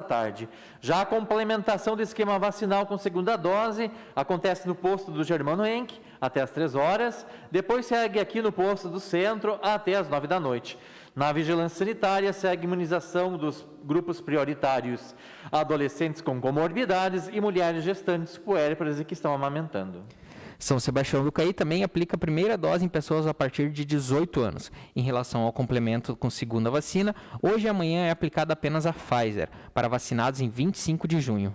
tarde. Já a complementação do esquema vacinal com segunda dose acontece no posto do Germano Henck até às 3 horas, depois segue aqui no posto do centro até às 9 da noite. Na vigilância sanitária segue imunização dos grupos prioritários, adolescentes com comorbidades e mulheres gestantes puérperas e que estão amamentando. São Sebastião do Caí também aplica a primeira dose em pessoas a partir de 18 anos. Em relação ao complemento com segunda vacina, hoje e amanhã é aplicada apenas a Pfizer, para vacinados em 25 de junho.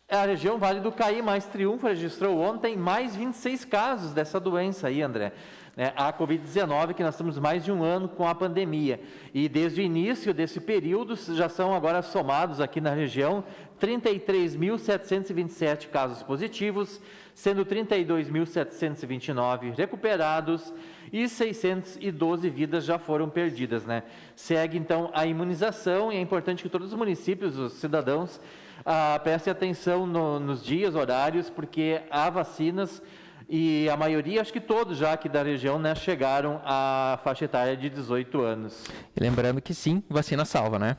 A região Vale do Caí mais Triunfo registrou ontem mais 26 casos dessa doença aí, André. A Covid-19, que nós estamos mais de um ano com a pandemia. E desde o início desse período, já são agora somados aqui na região 33.727 casos positivos, sendo 32.729 recuperados e 612 vidas já foram perdidas, né? Segue, então, a imunização e é importante que todos os municípios, os cidadãos, prestem atenção nos dias, horários, porque há vacinas. E a maioria, acho que todos já aqui da região, né, chegaram à faixa etária de 18 anos. E lembrando que sim, vacina salva, né?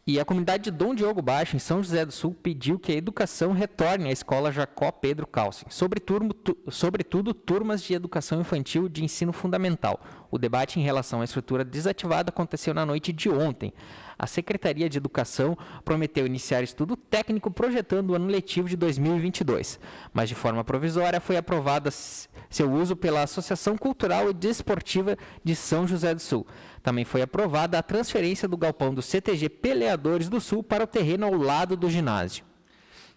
E a comunidade de Dom Diogo Baixo, em São José do Sul, pediu que a educação retorne à escola Jacó Pedro Calcin, sobretudo turmas de educação infantil de ensino fundamental. O debate em relação à estrutura desativada aconteceu na noite de ontem. A Secretaria de Educação prometeu iniciar estudo técnico projetando o ano letivo de 2022, mas de forma provisória foi aprovada seu uso pela Associação Cultural e Desportiva de São José do Sul. Também foi aprovada a transferência do galpão do CTG Peleadores do Sul para o terreno ao lado do ginásio.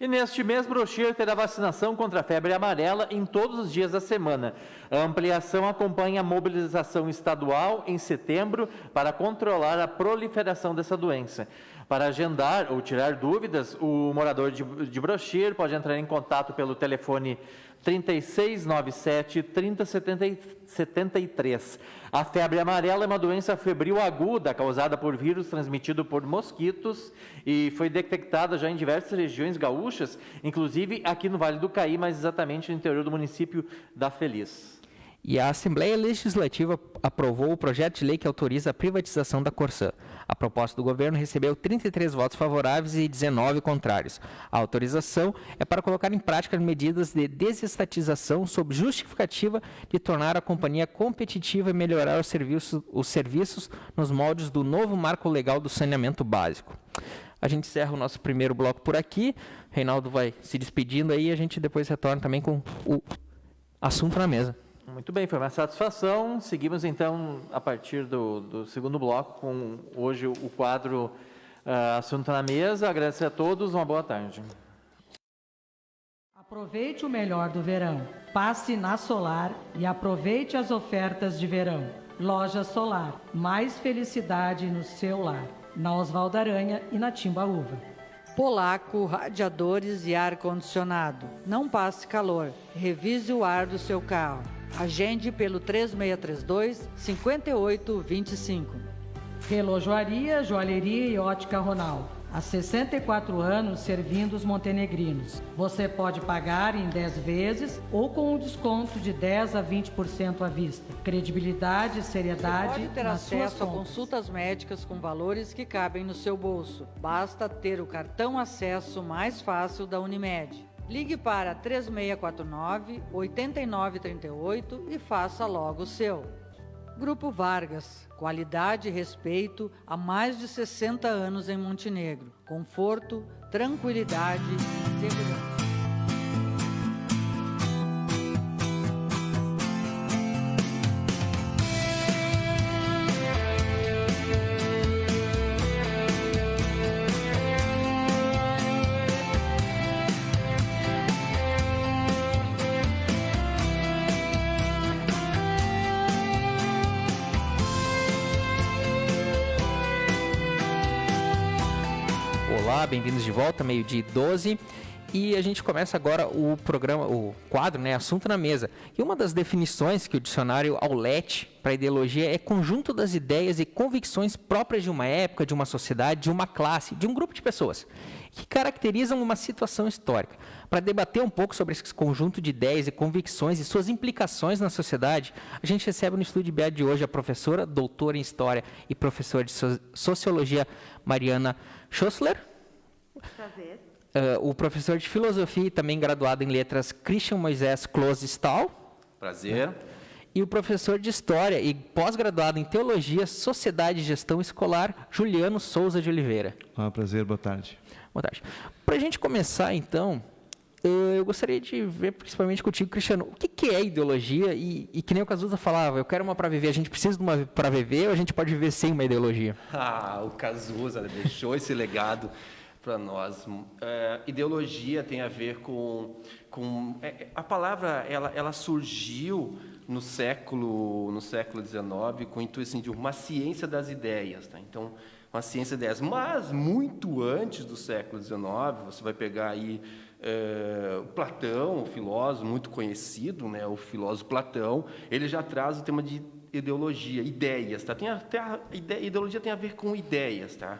E neste mês, Brochir terá vacinação contra a febre amarela em todos os dias da semana. A ampliação acompanha a mobilização estadual em setembro para controlar a proliferação dessa doença. Para agendar ou tirar dúvidas, o morador de Brochir pode entrar em contato pelo telefone 3697-3073. A febre amarela é uma doença febril aguda causada por vírus transmitido por mosquitos e foi detectada já em diversas regiões gaúchas, inclusive aqui no Vale do Caí, mas exatamente no interior do município da Feliz. E a Assembleia Legislativa aprovou o projeto de lei que autoriza a privatização da Corsã. A proposta do governo recebeu 33 votos favoráveis e 19 contrários. A autorização é para colocar em prática medidas de desestatização sob justificativa de tornar a companhia competitiva e melhorar os serviços nos moldes do novo marco legal do saneamento básico. A gente encerra o nosso primeiro bloco por aqui. Reinaldo vai se despedindo aí e a gente depois retorna também com o assunto na mesa. Muito bem, foi uma satisfação. Seguimos, então, a partir do segundo bloco, com hoje o quadro Assunto na Mesa. Agradecer a todos, uma boa tarde. Aproveite o melhor do verão. Passe na Solar e aproveite as ofertas de verão. Loja Solar, mais felicidade no seu lar. Na Osvaldo Aranha e na Timbaúva. Polaco Radiadores e Ar-Condicionado. Não passe calor. Revise o ar do seu carro. Agende pelo 3632-5825. Relojoaria, Joalheria e Ótica Ronaldo. Há 64 anos servindo os montenegrinos. Você pode pagar em 10 vezes ou com um desconto de 10% a 20% à vista. Credibilidade e seriedade. Você pode ter acesso a consultas médicas com valores que cabem no seu bolso. Basta ter o cartão acesso mais fácil da Unimed. Ligue para 3649-8938 e faça logo o seu. Grupo Vargas, qualidade e respeito há mais de 60 anos em Montenegro. Conforto, tranquilidade e segurança. Olá, bem-vindos de volta, meio-dia e 12. E a gente começa agora o programa, o quadro, né, Assunto na Mesa. E uma das definições que o dicionário Aulete para ideologia é conjunto das ideias e convicções próprias de uma época, de uma sociedade, de uma classe, de um grupo de pessoas, que caracterizam uma situação histórica. Para debater um pouco sobre esse conjunto de ideias e convicções e suas implicações na sociedade, a gente recebe no estúdio BA de hoje a professora, doutora em História e professora de Sociologia, Mariana Schossler. Prazer. O professor de Filosofia e também graduado em Letras, Christian Moisés Close Stahl. Prazer. E o professor de História e pós-graduado em Teologia, Sociedade e Gestão Escolar, Juliano Souza de Oliveira. Prazer, boa tarde. Boa tarde. Para a gente começar, então, eu gostaria de ver principalmente contigo, Cristiano, o que é ideologia e que nem o Cazuza falava, eu quero uma para viver, a gente precisa de uma para viver ou a gente pode viver sem uma ideologia? O Cazuza deixou esse legado para nós. Ideologia tem a ver com a palavra ela surgiu no século XIX com o intuito assim, de uma ciência das ideias, tá? Então, uma ciência das ideias, mas muito antes do século XIX, você vai pegar aí Platão, um filósofo muito conhecido, né, o filósofo Platão, ele já traz o tema de ideologia, ideias, tá? Ideologia tem a ver com ideias, tá?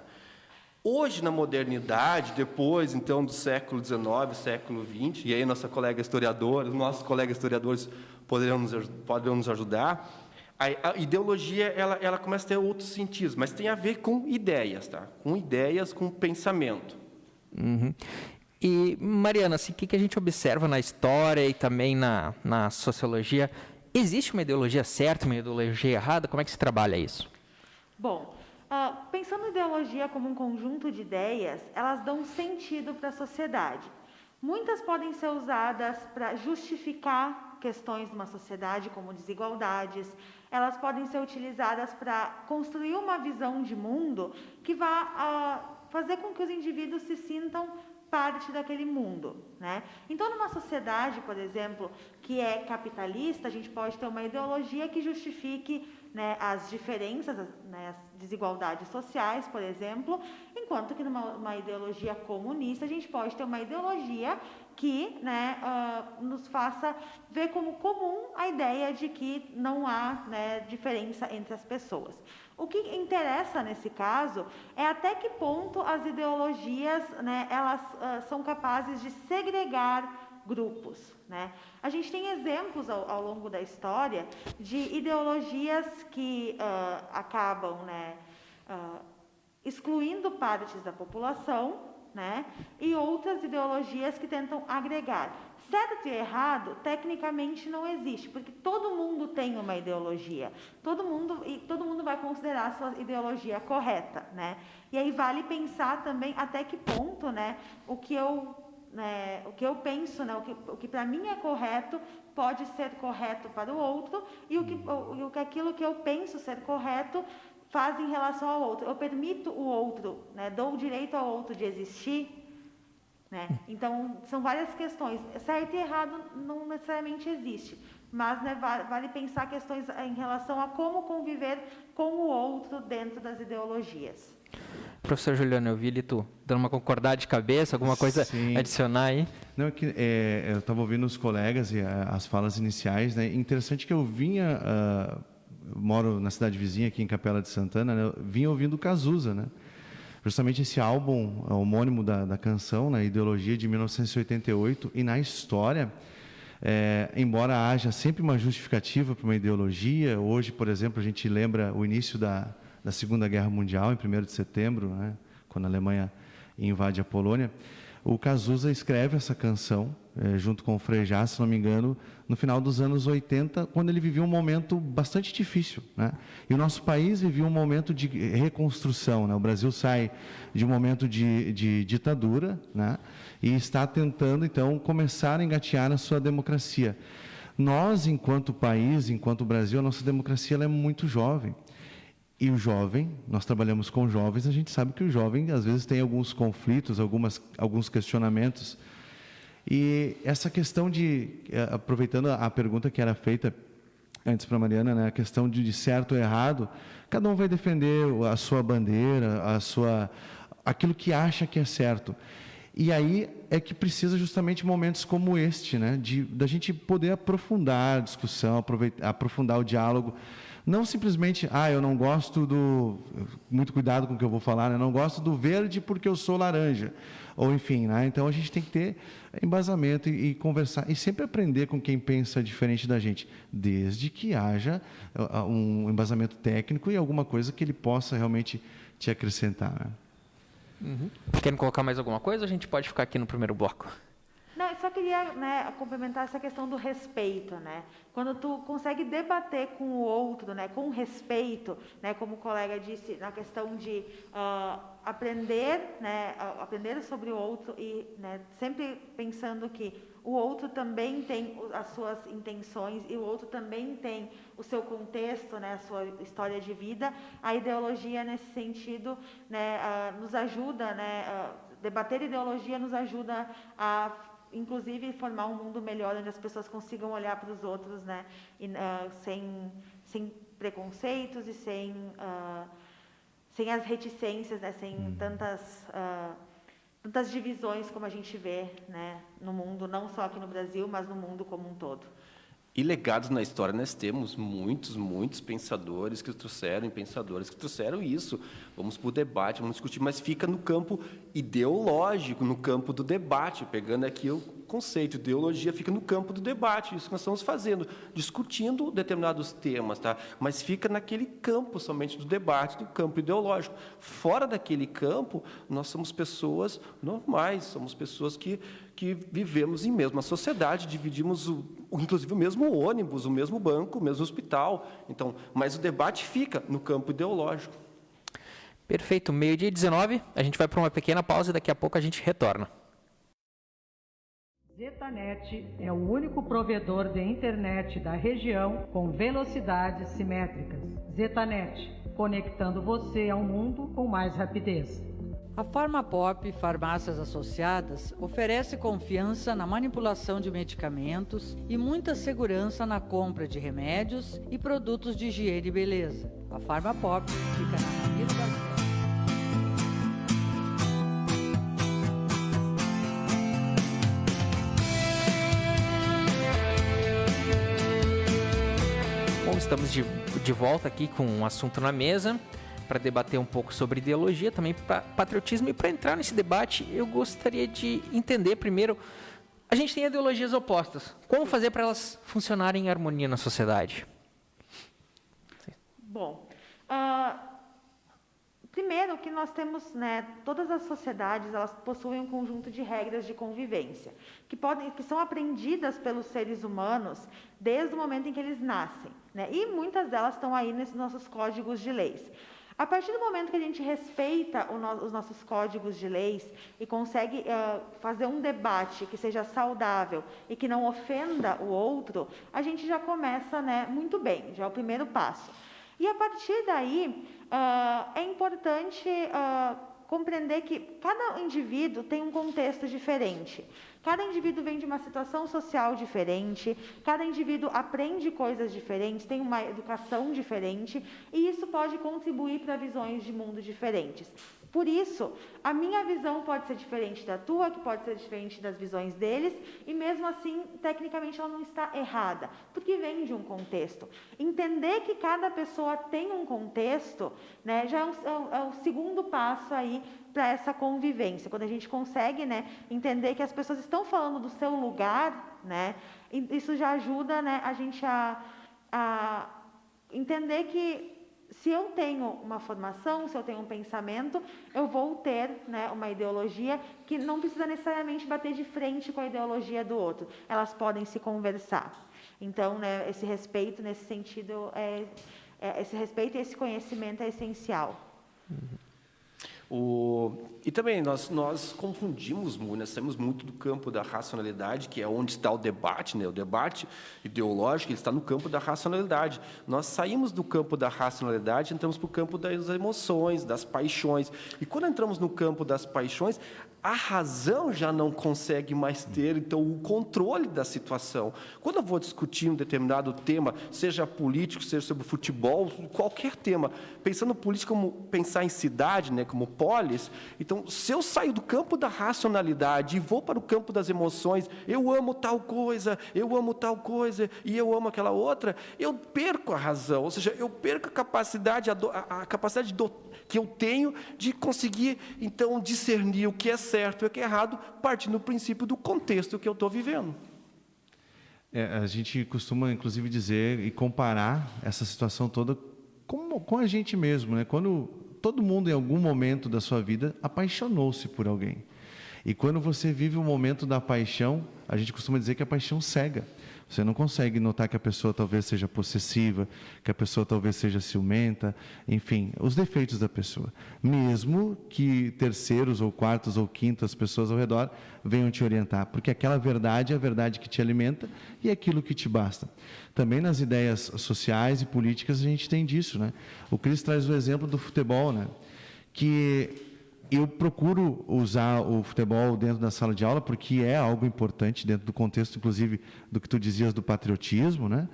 Hoje, na modernidade, depois, então, do século XIX, século XX, e aí nossos colegas historiadores poderão nos ajudar, a ideologia ela começa a ter outros sentidos, mas tem a ver com ideias, tá? Com ideias, com pensamento. Uhum. E, Mariana, assim, o que a gente observa na história e também na sociologia? Existe uma ideologia certa, uma ideologia errada? Como é que se trabalha isso? Bom, pensando em ideologia como um conjunto de ideias, elas dão sentido para a sociedade. Muitas podem ser usadas para justificar questões de uma sociedade, como desigualdades. Elas podem ser utilizadas para construir uma visão de mundo que vá fazer com que os indivíduos se sintam parte daquele mundo, né? Então, numa sociedade, por exemplo, que é capitalista, a gente pode ter uma ideologia que justifique, né, as diferenças, né, as desigualdades sociais, por exemplo, enquanto que numa ideologia comunista, a gente pode ter uma ideologia que, né, nos faça ver como comum a ideia de que não há, né, diferença entre as pessoas. O que interessa nesse caso é até que ponto as ideologias, né, elas são capazes de segregar grupos, né? A gente tem exemplos ao longo da história de ideologias que acabam, né, excluindo partes da população, né, e outras ideologias que tentam agregar. Certo e errado, tecnicamente, não existe, porque todo mundo tem uma ideologia. Todo mundo vai considerar a sua ideologia correta, né? E aí vale pensar também até que ponto, né, o que eu penso, né, o que para mim é correto pode ser correto para o outro e aquilo que eu penso ser correto faz em relação ao outro. Eu permito o outro, né, dou o direito ao outro de existir, né? Então, são várias questões. Certo e errado não necessariamente existe, mas, né, vale pensar questões em relação a como conviver com o outro dentro das ideologias. Professor Juliano, eu vi ali tu dando uma concordada de cabeça, alguma coisa adicionar aí? Não, eu estava ouvindo os colegas e as falas iniciais, né? Interessante que eu vinha, eu moro na cidade vizinha aqui em Capela de Santana, né? Eu vinha ouvindo o Cazuza, né? Justamente esse álbum homônimo da canção, né, Ideologia, de 1988, e na história, embora haja sempre uma justificativa para uma ideologia, hoje, por exemplo, a gente lembra o início da Segunda Guerra Mundial, em 1º de setembro, né, quando a Alemanha invade a Polônia, o Cazuza escreve essa canção, junto com o Frejá, se não me engano, no final dos anos 80, quando ele vivia um momento bastante difícil, né? E o nosso país vivia um momento de reconstrução, né? O Brasil sai de um momento de ditadura, né? E está tentando, então, começar a engatear na sua democracia. Nós, enquanto país, enquanto Brasil, a nossa democracia ela é muito jovem. E o jovem, nós trabalhamos com jovens, a gente sabe que o jovem, às vezes, tem alguns conflitos, alguns questionamentos. E essa questão aproveitando a pergunta que era feita antes para a Mariana, né, a questão de certo ou errado, cada um vai defender a sua bandeira, aquilo que acha que é certo. E aí é que precisa justamente momentos como este, né? Da gente poder aprofundar a discussão, aprofundar o diálogo. Não simplesmente, eu não gosto do... Muito cuidado com o que eu vou falar, né? Não gosto do verde porque eu sou laranja. Ou enfim, né? Então a gente tem que ter embasamento e conversar. E sempre aprender com quem pensa diferente da gente. Desde que haja um embasamento técnico e alguma coisa que ele possa realmente te acrescentar, né? Querem colocar mais alguma coisa? A gente pode ficar aqui no primeiro bloco. Não, eu só queria, né, complementar essa questão do respeito, né? Quando tu consegue debater com o outro, né, com respeito, né, como o colega disse, na questão de aprender, né, aprender sobre o outro e, né, sempre pensando que o outro também tem as suas intenções e o outro também tem o seu contexto, né, a sua história de vida. A ideologia, nesse sentido, né, nos ajuda, né, debater ideologia nos ajuda a inclusive formar um mundo melhor onde as pessoas consigam olhar para os outros, né, e, sem preconceitos e sem as reticências, né, sem tantas divisões como a gente vê, né, no mundo, não só aqui no Brasil, mas no mundo como um todo. E legados na história, nós temos muitos pensadores que trouxeram isso. Vamos para o debate, vamos discutir, mas fica no campo ideológico, no campo do debate, pegando aqui o conceito, ideologia fica no campo do debate, isso que nós estamos fazendo, discutindo determinados temas, tá? Mas fica naquele campo somente do debate, do campo ideológico. Fora daquele campo, nós somos pessoas normais, somos pessoas que vivemos em mesma sociedade, dividimos inclusive o mesmo ônibus, o mesmo banco, o mesmo hospital. Então, mas o debate fica no campo ideológico. Perfeito. 12:19, a gente vai para uma pequena pausa e daqui a pouco a gente retorna. Zetanet é o único provedor de internet da região com velocidades simétricas. Zetanet, conectando você ao mundo com mais rapidez. A Farmapop Farmácias Associadas oferece confiança na manipulação de medicamentos e muita segurança na compra de remédios e produtos de higiene e beleza. A Farmapop fica na Ramiro Garcia. Bom, estamos de volta aqui com um assunto na mesa, para debater um pouco sobre ideologia, também para patriotismo. E para entrar nesse debate, eu gostaria de entender primeiro, a gente tem ideologias opostas. Como fazer para elas funcionarem em harmonia na sociedade? Bom, primeiro que nós temos, né, todas as sociedades, elas possuem um conjunto de regras de convivência, que são aprendidas pelos seres humanos desde o momento em que eles nascem, né? E muitas delas estão aí nesses nossos códigos de leis. A partir do momento que a gente respeita os nossos códigos de leis e consegue fazer um debate que seja saudável e que não ofenda o outro, a gente já começa, né, muito bem, já é o primeiro passo. E a partir daí, é importante compreender que cada indivíduo tem um contexto diferente. Cada indivíduo vem de uma situação social diferente, cada indivíduo aprende coisas diferentes, tem uma educação diferente, e isso pode contribuir para visões de mundo diferentes. Por isso, a minha visão pode ser diferente da tua, que pode ser diferente das visões deles, e mesmo assim, tecnicamente, ela não está errada, porque vem de um contexto. Entender que cada pessoa tem um contexto, né, já é o segundo passo aí para essa convivência, quando a gente consegue, né, entender que as pessoas estão falando do seu lugar, né, isso já ajuda, né, a gente a entender que se eu tenho uma formação, se eu tenho um pensamento, eu vou ter, né, uma ideologia que não precisa necessariamente bater de frente com a ideologia do outro. Elas podem se conversar. Então, né, esse respeito, nesse sentido, esse respeito e esse conhecimento é essencial. E também nós confundimos muito, nós saímos muito do campo da racionalidade, que é onde está o debate, né? O debate ideológico ele está no campo da racionalidade. Nós saímos do campo da racionalidade, entramos para o campo das emoções, das paixões. E quando entramos no campo das paixões, a razão já não consegue mais ter, então, o controle da situação. Quando eu vou discutir um determinado tema, seja político, seja sobre futebol, qualquer tema, pensando político como pensar em cidade, né, como polis. Então, se eu saio do campo da racionalidade e vou para o campo das emoções, eu amo tal coisa e eu amo aquela outra, eu perco a razão, ou seja, eu perco a capacidade, que eu tenho de conseguir, então, discernir o que é certo e o que é errado, partindo do princípio do contexto que eu estou vivendo. A gente costuma, inclusive, dizer e comparar essa situação toda com a gente mesmo, né? Quando todo mundo, em algum momento da sua vida, apaixonou-se por alguém. E quando você vive o momento da paixão, a gente costuma dizer que a paixão cega. Você não consegue notar que a pessoa talvez seja possessiva, que a pessoa talvez seja ciumenta, enfim, os defeitos da pessoa. Mesmo que terceiros ou quartos ou quintas pessoas ao redor venham te orientar, porque aquela verdade é a verdade que te alimenta e é aquilo que te basta. Também nas ideias sociais e políticas a gente tem disso, né? O Cris traz o exemplo do futebol, né? Que eu procuro usar o futebol dentro da sala de aula porque é algo importante dentro do contexto, inclusive, do que tu dizias do patriotismo, né?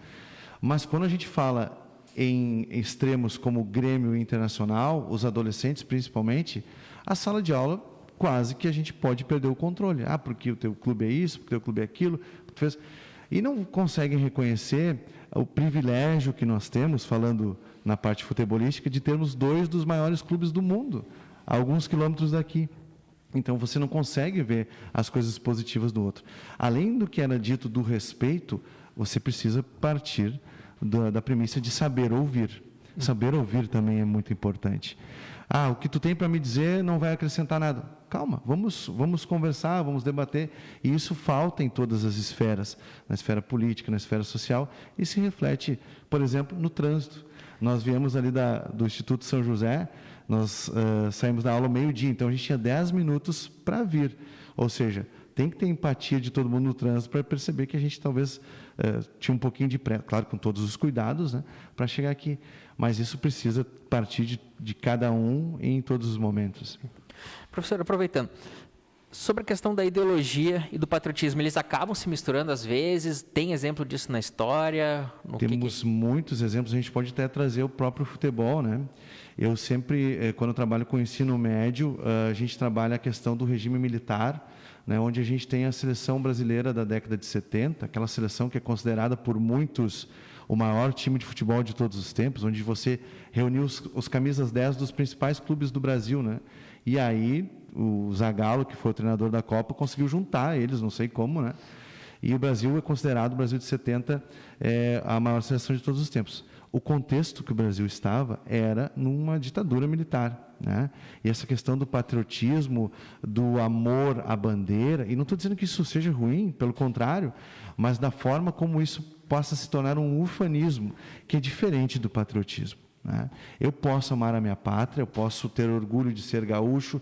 Mas quando a gente fala em extremos como o Grêmio Internacional, os adolescentes principalmente, a sala de aula quase que a gente pode perder o controle. Ah, porque o teu clube é isso, porque o teu clube é aquilo, porque tu fez... E não conseguem reconhecer o privilégio que nós temos, falando na parte futebolística, de termos 2 dos maiores clubes do mundo, a alguns quilômetros daqui. Então, você não consegue ver as coisas positivas do outro. Além do que era dito do respeito, você precisa partir da premissa de saber ouvir. Saber ouvir também é muito importante. Ah, o que tu tem para me dizer não vai acrescentar nada. Calma, vamos conversar, vamos debater. E isso falta em todas as esferas, na esfera política, na esfera social, e se reflete, por exemplo, no trânsito. Nós viemos ali do Instituto São José, nós saímos da aula ao meio-dia, então a gente tinha 10 minutos para vir. Ou seja, tem que ter empatia de todo mundo no trânsito para perceber que a gente talvez tinha um pouquinho de pressa, claro, com todos os cuidados, né, para chegar aqui. Mas isso precisa partir de cada um em todos os momentos. Professor, aproveitando, sobre a questão da ideologia e do patriotismo, eles acabam se misturando às vezes? Tem exemplo disso na história? Temos muitos exemplos, a gente pode até trazer o próprio futebol, né? Eu sempre, quando eu trabalho com o ensino médio, a gente trabalha a questão do regime militar, né, onde a gente tem a seleção brasileira da década de 70, aquela seleção que é considerada por muitos o maior time de futebol de todos os tempos, onde você reuniu os camisas 10 dos principais clubes do Brasil, né? E aí o Zagallo, que foi o treinador da Copa, conseguiu juntar eles, não sei como, né? E o Brasil é considerado, o Brasil de 70, a maior seleção de todos os tempos. O contexto que o Brasil estava era numa ditadura militar, né? E essa questão do patriotismo, do amor à bandeira, e não estou dizendo que isso seja ruim, pelo contrário, mas da forma como isso possa se tornar um ufanismo, que é diferente do patriotismo, né? Eu posso amar a minha pátria, eu posso ter orgulho de ser gaúcho,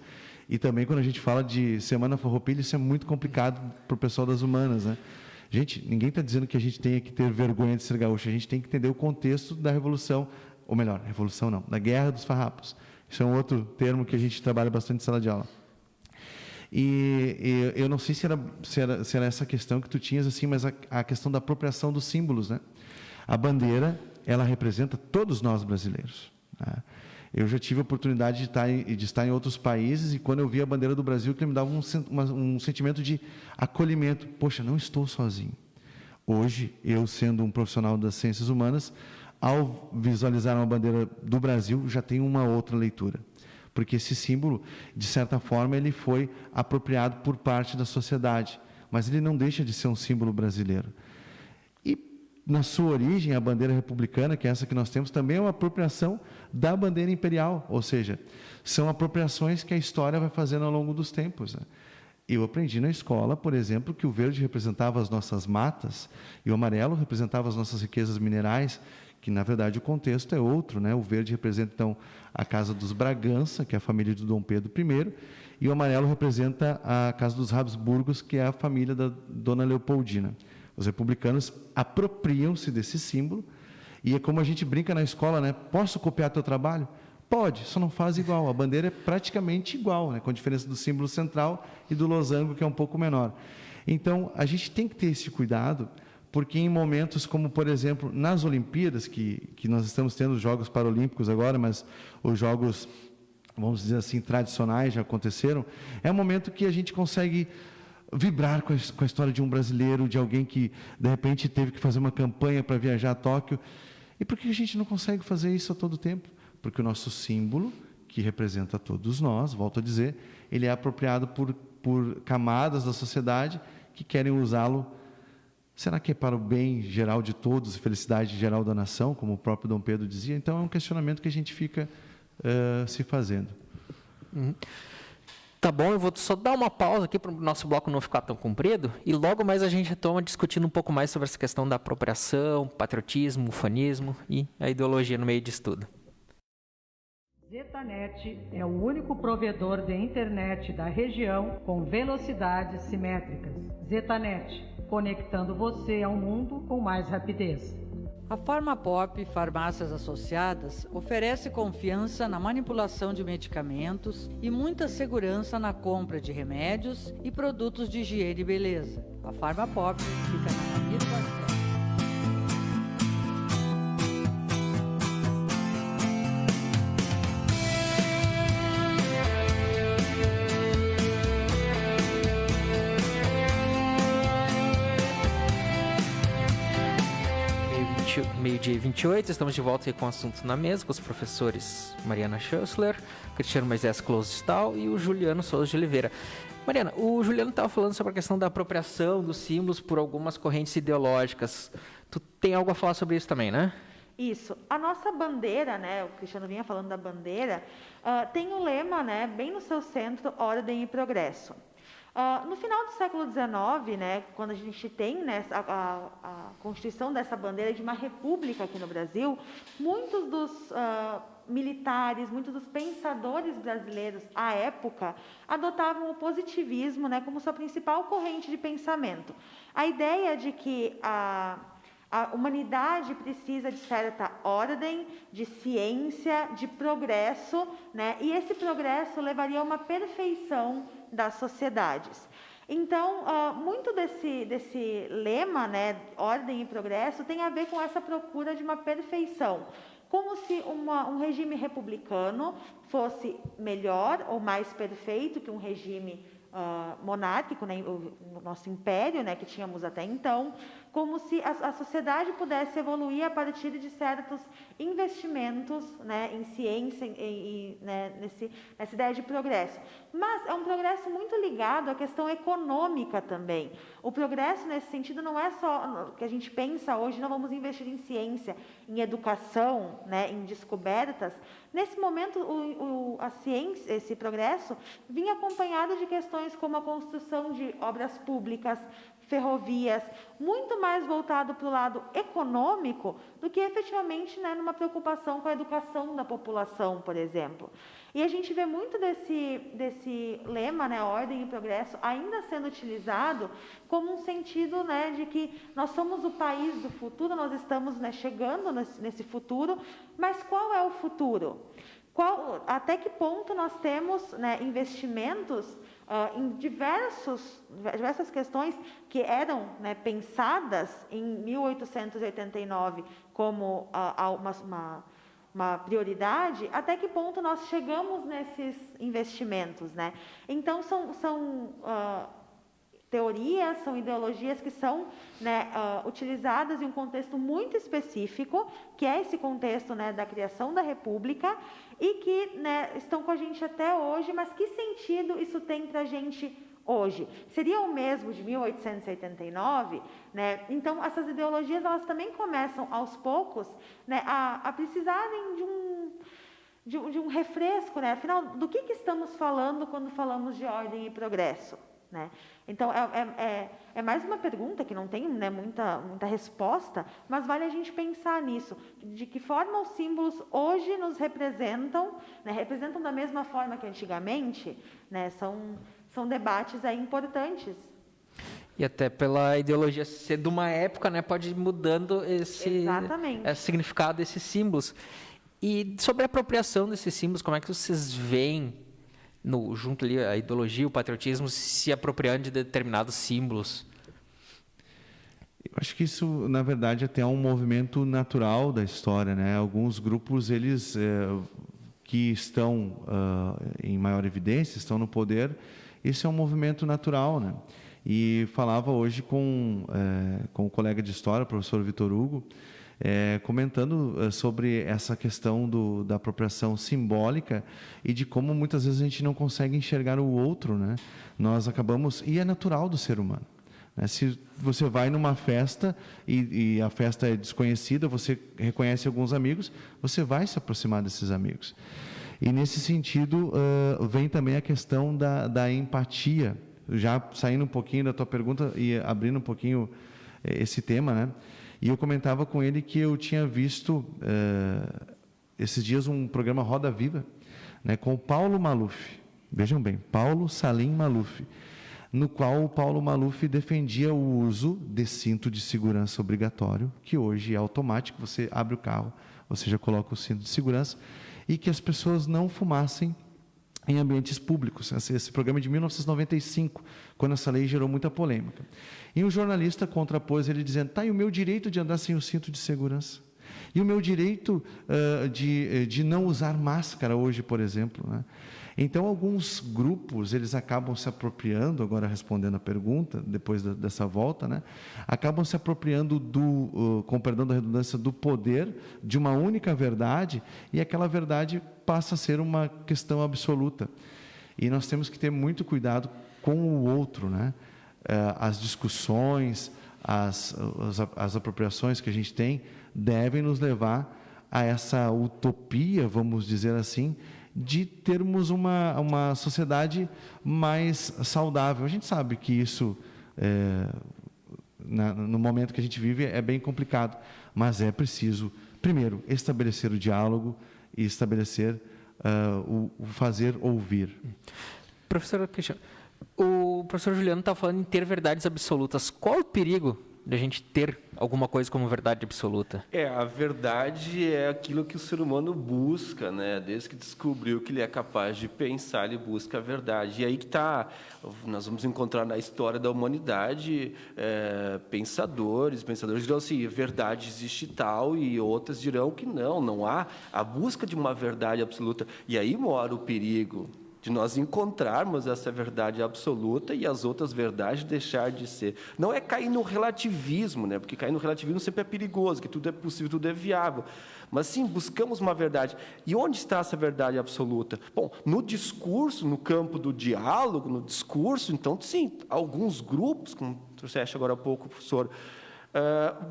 e também quando a gente fala de Semana Farroupilha, isso é muito complicado para o pessoal das humanas, né? Gente, ninguém está dizendo que a gente tenha que ter vergonha de ser gaúcho, a gente tem que entender o contexto da Revolução, ou melhor, Revolução não, da Guerra dos Farrapos. Isso é um outro termo que a gente trabalha bastante em sala de aula. E eu não sei se era essa questão que tu tinhas, assim, mas a questão da apropriação dos símbolos, né? A bandeira, ela representa todos nós brasileiros, né? Eu já tive a oportunidade de estar em outros países, e quando eu vi a bandeira do Brasil, que me dava um sentimento de acolhimento. Poxa, não estou sozinho. Hoje, eu sendo um profissional das ciências humanas, ao visualizar uma bandeira do Brasil, já tenho uma outra leitura. Porque esse símbolo, de certa forma, ele foi apropriado por parte da sociedade, mas ele não deixa de ser um símbolo brasileiro. E, na sua origem, a bandeira republicana, que é essa que nós temos, também é uma apropriação da bandeira imperial, ou seja, são apropriações que a história vai fazendo ao longo dos tempos, né? Eu aprendi na escola, por exemplo, que o verde representava as nossas matas e o amarelo representava as nossas riquezas minerais, que, na verdade, o contexto é outro, né? O verde representa, então, a casa dos Bragança, que é a família de Dom Pedro I, e o amarelo representa a casa dos Habsburgos, que é a família da Dona Leopoldina. Os republicanos apropriam-se desse símbolo, e é como a gente brinca na escola, né? Posso copiar teu trabalho? Pode, só não faz igual. A bandeira é praticamente igual, né? Com a diferença do símbolo central e do losango, que é um pouco menor. Então, a gente tem que ter esse cuidado, porque em momentos como, por exemplo, nas Olimpíadas, que nós estamos tendo os Jogos Paralímpicos agora, mas os Jogos vamos dizer assim, tradicionais já aconteceram, é um momento que a gente consegue vibrar com a história de um brasileiro, de alguém que, de repente, teve que fazer uma campanha para viajar a Tóquio. E por que a gente não consegue fazer isso a todo tempo? Porque o nosso símbolo, que representa todos nós, volto a dizer, ele é apropriado por camadas da sociedade que querem usá-lo. Será que é para o bem geral de todos, felicidade geral da nação, como o próprio Dom Pedro dizia? Então, é um questionamento que a gente fica se fazendo. Tá bom, eu vou só dar uma pausa aqui para o nosso bloco não ficar tão comprido e logo mais a gente retoma discutindo um pouco mais sobre essa questão da apropriação, patriotismo, ufanismo e a ideologia no meio disso tudo. Zetanet é o único provedor de internet da região com velocidades simétricas. Zetanet, conectando você ao mundo com mais rapidez. A Farmapop Farmácias Associadas oferece confiança na manipulação de medicamentos e muita segurança na compra de remédios e produtos de higiene e beleza. A Farmapop fica na Ramiro Barcelos. Meio-dia e 28, estamos de volta aí com o assunto na mesa, com os professores Mariana Schussler, Cristiano Moisés Closestal e o Juliano Souza de Oliveira. Mariana, o Juliano estava falando sobre a questão da apropriação dos símbolos por algumas correntes ideológicas. Tu tem algo a falar sobre isso também, né? Isso. A nossa bandeira, né, o Cristiano vinha falando da bandeira, tem um lema, né, bem no seu centro, ordem e progresso. No final do século XIX, né, quando a gente tem, né, a constituição dessa bandeira de uma república aqui no Brasil, muitos dos militares, muitos dos pensadores brasileiros à época adotavam o positivismo, né, como sua principal corrente de pensamento. A ideia de que a humanidade precisa de certa ordem, de ciência, de progresso, né, e esse progresso levaria a uma perfeição das sociedades. Então, muito desse lema, né, ordem e progresso, tem a ver com essa procura de uma perfeição, como se um regime republicano fosse melhor ou mais perfeito que um regime monárquico, né, o nosso império, né, que tínhamos até então, como se a sociedade pudesse evoluir a partir de certos investimentos, né, em ciência né, nessa ideia de progresso. Mas é um progresso muito ligado à questão econômica também. O progresso, nesse sentido, não é só o que a gente pensa hoje, não vamos investir em ciência, em educação, né, em descobertas. Nesse momento, a ciência, esse progresso, vinha acompanhado de questões como a construção de obras públicas, ferrovias, muito mais voltado para o lado econômico do que efetivamente, né, numa preocupação com a educação da população, por exemplo. E a gente vê muito desse lema, né, ordem e progresso, ainda sendo utilizado como um sentido, né, de que nós somos o país do futuro, nós estamos, né, chegando nesse futuro, mas qual é o futuro? Até que ponto nós temos, né, investimentos em diversas questões que eram, né, pensadas em 1889 como uma prioridade, até que ponto nós chegamos nesses investimentos, né? Então, são teorias, são ideologias que são, né, utilizadas em um contexto muito específico, que é esse contexto, né, da criação da República, e que, né, estão com a gente até hoje, mas que sentido isso tem para a gente hoje? Seria o mesmo de 1889? Né? Então, essas ideologias, elas também começam, aos poucos, né, a precisarem de um refresco, né? Afinal, do que estamos falando quando falamos de ordem e progresso? Né? Então, é mais uma pergunta que não tem, né, muita resposta, mas vale a gente pensar nisso, de que forma os símbolos hoje nos representam, né, representam da mesma forma que antigamente, né, são debates aí importantes. E até pela ideologia ser de uma época, né, pode ir mudando esse significado desses símbolos. E sobre a apropriação desses símbolos, como é que vocês veem junto ali a ideologia, o patriotismo se apropriando de determinados símbolos? Eu acho que isso, na verdade, até é um movimento natural da história, né? Alguns grupos, eles que estão em maior evidência, estão no poder, isso é um movimento natural, né? E falava hoje com o colega de história, o professor Vitor Hugo, comentando sobre essa questão da apropriação simbólica e de como muitas vezes a gente não consegue enxergar o outro, né? Nós acabamos, e é natural do ser humano, né? Se você vai numa festa e a festa é desconhecida, você reconhece alguns amigos, você vai se aproximar desses amigos. E nesse sentido vem também a questão da empatia. Já saindo um pouquinho da tua pergunta e abrindo um pouquinho esse tema, né? E eu comentava com ele que eu tinha visto esses dias um programa Roda Viva, né, com o Paulo Maluf. Vejam bem, Paulo Salim Maluf, no qual o Paulo Maluf defendia o uso de cinto de segurança obrigatório, que hoje é automático, você abre o carro, você já coloca o cinto de segurança, e que as pessoas não fumassem em ambientes públicos. Esse programa é de 1995, quando essa lei gerou muita polêmica. E um jornalista contrapôs ele dizendo, e o meu direito de andar sem o cinto de segurança? E o meu direito de não usar máscara hoje, por exemplo, né? Então, alguns grupos, eles acabam se apropriando, agora respondendo a pergunta, depois dessa volta, né? Acabam se apropriando com perdão da redundância, do poder de uma única verdade, e aquela verdade passa a ser uma questão absoluta. E nós temos que ter muito cuidado com o outro, né? As discussões, as apropriações que a gente tem, devem nos levar a essa utopia, vamos dizer assim, de termos uma sociedade mais saudável. A gente sabe que isso, no momento que a gente vive, é bem complicado, mas é preciso, primeiro, estabelecer o diálogo e estabelecer o fazer ouvir. Professor Cristiano, o professor Juliano está falando em ter verdades absolutas. Qual o perigo de a gente ter alguma coisa como verdade absoluta? A verdade é aquilo que o ser humano busca, né? Desde que descobriu que ele é capaz de pensar, ele busca a verdade. E aí que está, nós vamos encontrar na história da humanidade pensadores dirão assim, verdade existe tal, e outras dirão que não há a busca de uma verdade absoluta. E aí mora o perigo de nós encontrarmos essa verdade absoluta e as outras verdades deixar de ser. Não é cair no relativismo, né? Porque cair no relativismo sempre é perigoso, que tudo é possível, tudo é viável. Mas sim, buscamos uma verdade. E onde está essa verdade absoluta? Bom, no discurso, no campo do diálogo, no discurso, então, sim, alguns grupos, como trouxeste agora há pouco, professor,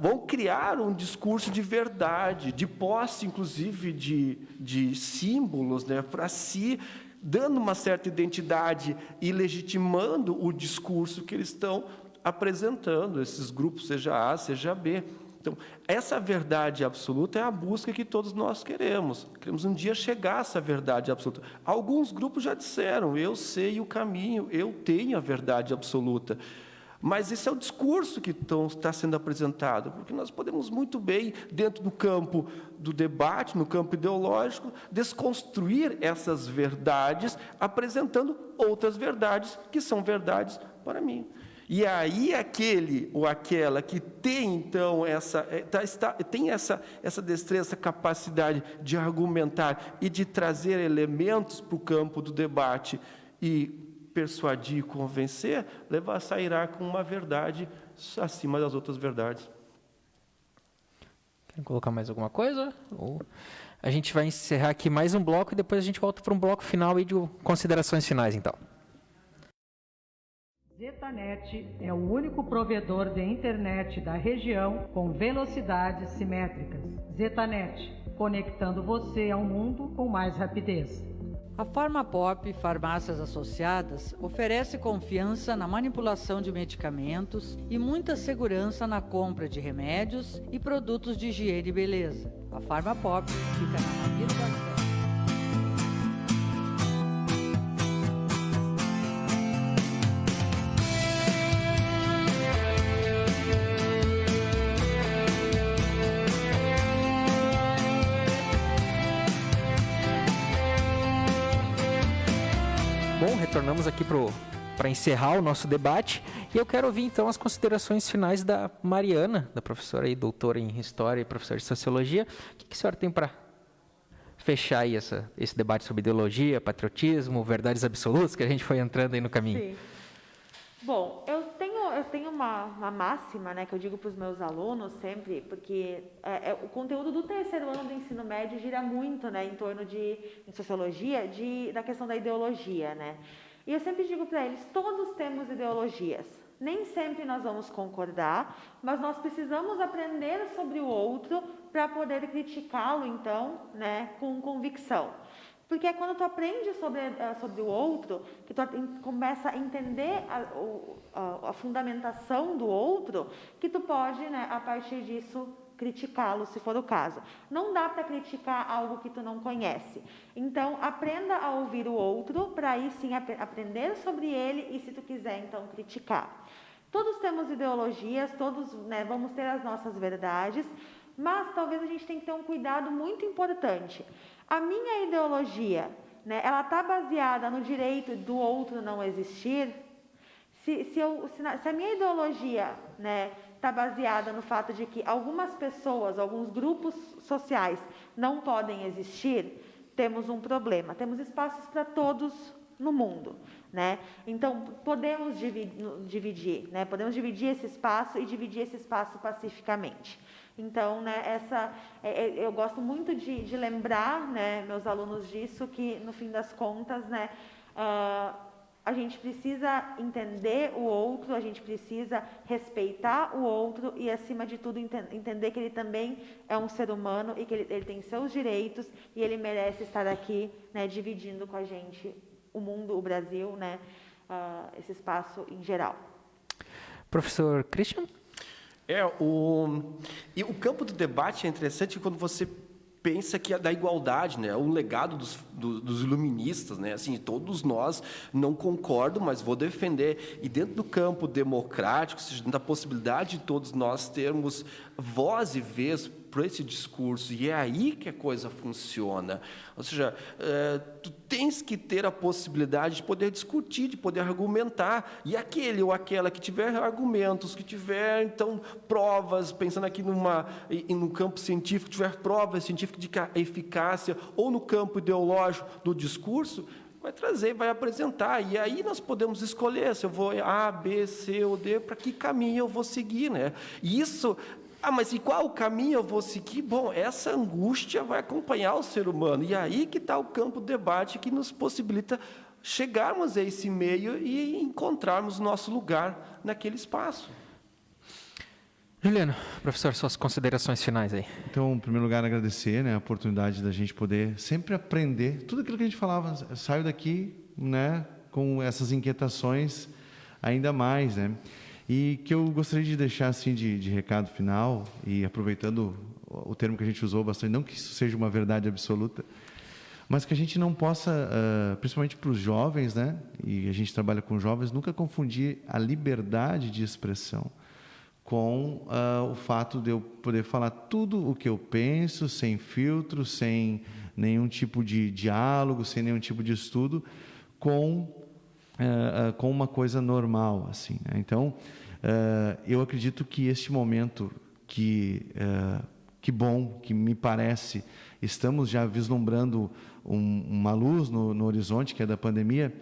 vão criar um discurso de verdade, de posse, inclusive, de símbolos, né, para si, dando uma certa identidade e legitimando o discurso que eles estão apresentando, esses grupos, seja A, seja B. Então, essa verdade absoluta é a busca que todos nós queremos. Queremos um dia chegar a essa verdade absoluta. Alguns grupos já disseram, eu sei o caminho, eu tenho a verdade absoluta. Mas esse é o discurso que está sendo apresentado, porque nós podemos muito bem, dentro do campo do debate, no campo ideológico, desconstruir essas verdades, apresentando outras verdades que são verdades para mim. E aí aquele ou aquela que tem, então, tem essa destreza, essa capacidade de argumentar e de trazer elementos para o campo do debate e persuadir e convencer, sairá com uma verdade acima das outras verdades. Quer colocar mais alguma coisa? Ou a gente vai encerrar aqui mais um bloco e depois a gente volta para um bloco final e de considerações finais, então. Zetanet é o único provedor de internet da região com velocidades simétricas. Zetanet, conectando você ao mundo com mais rapidez. A Farmapop Farmácias Associadas oferece confiança na manipulação de medicamentos e muita segurança na compra de remédios e produtos de higiene e beleza. A Farmapop fica na Ramiro da Serra. Bom, retornamos aqui para encerrar o nosso debate e eu quero ouvir então as considerações finais da Mariana, da professora e doutora em História e professora de Sociologia. O que a senhora tem para fechar aí esse debate sobre ideologia, patriotismo, verdades absolutas, que a gente foi entrando aí no caminho. Sim. Bom, eu tenho uma máxima, né, que eu digo para os meus alunos sempre, porque o conteúdo do terceiro ano do ensino médio gira muito, né, em torno em sociologia, da questão da ideologia, né. E eu sempre digo para eles, todos temos ideologias. Nem sempre nós vamos concordar, mas nós precisamos aprender sobre o outro para poder criticá-lo, então, né, com convicção. Porque é quando tu aprende sobre o outro, que tu começa a entender a fundamentação do outro, que tu pode, né, a partir disso, criticá-lo, se for o caso. Não dá para criticar algo que tu não conhece. Então, aprenda a ouvir o outro, para aí sim aprender sobre ele e, se tu quiser, então, criticar. Todos temos ideologias, todos, né, vamos ter as nossas verdades, mas talvez a gente tenha que ter um cuidado muito importante. A minha ideologia, né, ela está baseada no direito do outro não existir? Se a minha ideologia, né, está baseada no fato de que algumas pessoas, alguns grupos sociais não podem existir, temos um problema. Temos espaços para todos no mundo, né? Então, podemos dividir, né? Podemos dividir esse espaço e dividir esse espaço pacificamente. Então, né, eu gosto muito de lembrar, né, meus alunos disso, que, no fim das contas, né, a gente precisa entender o outro, a gente precisa respeitar o outro e, acima de tudo, entender que ele também é um ser humano e que ele tem seus direitos e ele merece estar aqui, né, dividindo com a gente o mundo, o Brasil, né, esse espaço em geral. Professor Christian? E o campo do debate é interessante quando você pensa que é da igualdade, né? O legado dos iluministas, né? Assim, todos nós não concordam, mas vou defender. E dentro do campo democrático, ou seja, da possibilidade de todos nós termos voz e vez para esse discurso, e é aí que a coisa funciona. Ou seja, tu tens que ter a possibilidade de poder discutir, de poder argumentar, e aquele ou aquela que tiver argumentos, que tiver, então, provas, pensando aqui no campo científico, tiver provas científicas de eficácia, ou no campo ideológico do discurso, vai trazer, vai apresentar, e aí nós podemos escolher se eu vou A, B, C ou D, para que caminho eu vou seguir, né? E isso... mas e qual o caminho eu vou seguir? Bom, essa angústia vai acompanhar o ser humano. E aí que está o campo do debate que nos possibilita chegarmos a esse meio e encontrarmos nosso lugar naquele espaço. Juliano, professor, suas considerações finais aí. Então, em primeiro lugar, agradecer, né, a oportunidade da gente poder sempre aprender. Tudo aquilo que a gente falava, saio daqui, né, com essas inquietações ainda mais, né? E que eu gostaria de deixar assim de recado final, e aproveitando o termo que a gente usou bastante, não que isso seja uma verdade absoluta, mas que a gente não possa, principalmente para os jovens, né, e a gente trabalha com jovens, nunca confundir a liberdade de expressão com o fato de eu poder falar tudo o que eu penso, sem filtro, sem nenhum tipo de diálogo, sem nenhum tipo de estudo, com uma coisa normal, assim, né? Então, eu acredito que este momento que bom, que me parece, estamos já vislumbrando uma luz no horizonte, que é da pandemia,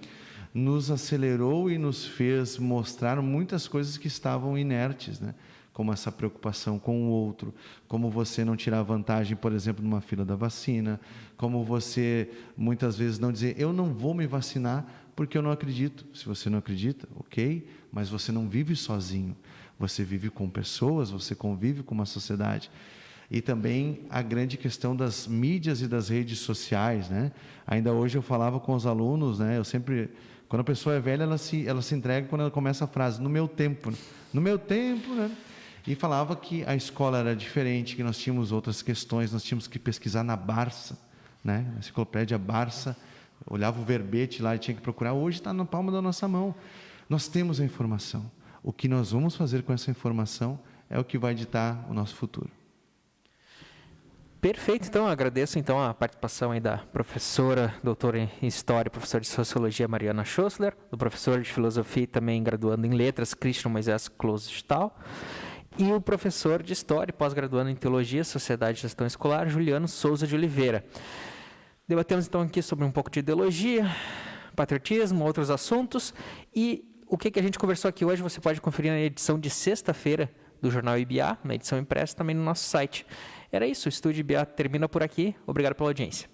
nos acelerou e nos fez mostrar muitas coisas que estavam inertes, né? Como essa preocupação com o outro, como você não tirar vantagem, por exemplo, numa fila da vacina, como você, muitas vezes, não dizer, eu não vou me vacinar porque eu não acredito. Se você não acredita, ok, mas você não vive sozinho, você vive com pessoas, você convive com uma sociedade. E também a grande questão das mídias e das redes sociais, né? Ainda hoje eu falava com os alunos, né? Eu sempre, quando a pessoa é velha, ela se entrega quando ela começa a frase, no meu tempo, né? E falava que a escola era diferente, que nós tínhamos outras questões, nós tínhamos que pesquisar na Barça, né? Na enciclopédia Barça, olhava o verbete lá e tinha que procurar. Hoje está na palma da nossa mão. Nós temos a informação. O que nós vamos fazer com essa informação é o que vai ditar o nosso futuro. Perfeito, então agradeço então a participação aí da professora, doutora em História, professora de Sociologia, Mariana Schossler, do professor de Filosofia e também graduando em Letras, Christian Moisés Klostal, e o professor de História, pós-graduando em Teologia, Sociedade e Gestão Escolar, Juliano Souza de Oliveira. Debatemos então aqui sobre um pouco de ideologia, patriotismo, outros assuntos. E o que a gente conversou aqui hoje você pode conferir na edição de sexta-feira do Jornal IBA, na edição impressa, também no nosso site. Era isso, o Estúdio IBA termina por aqui. Obrigado pela audiência.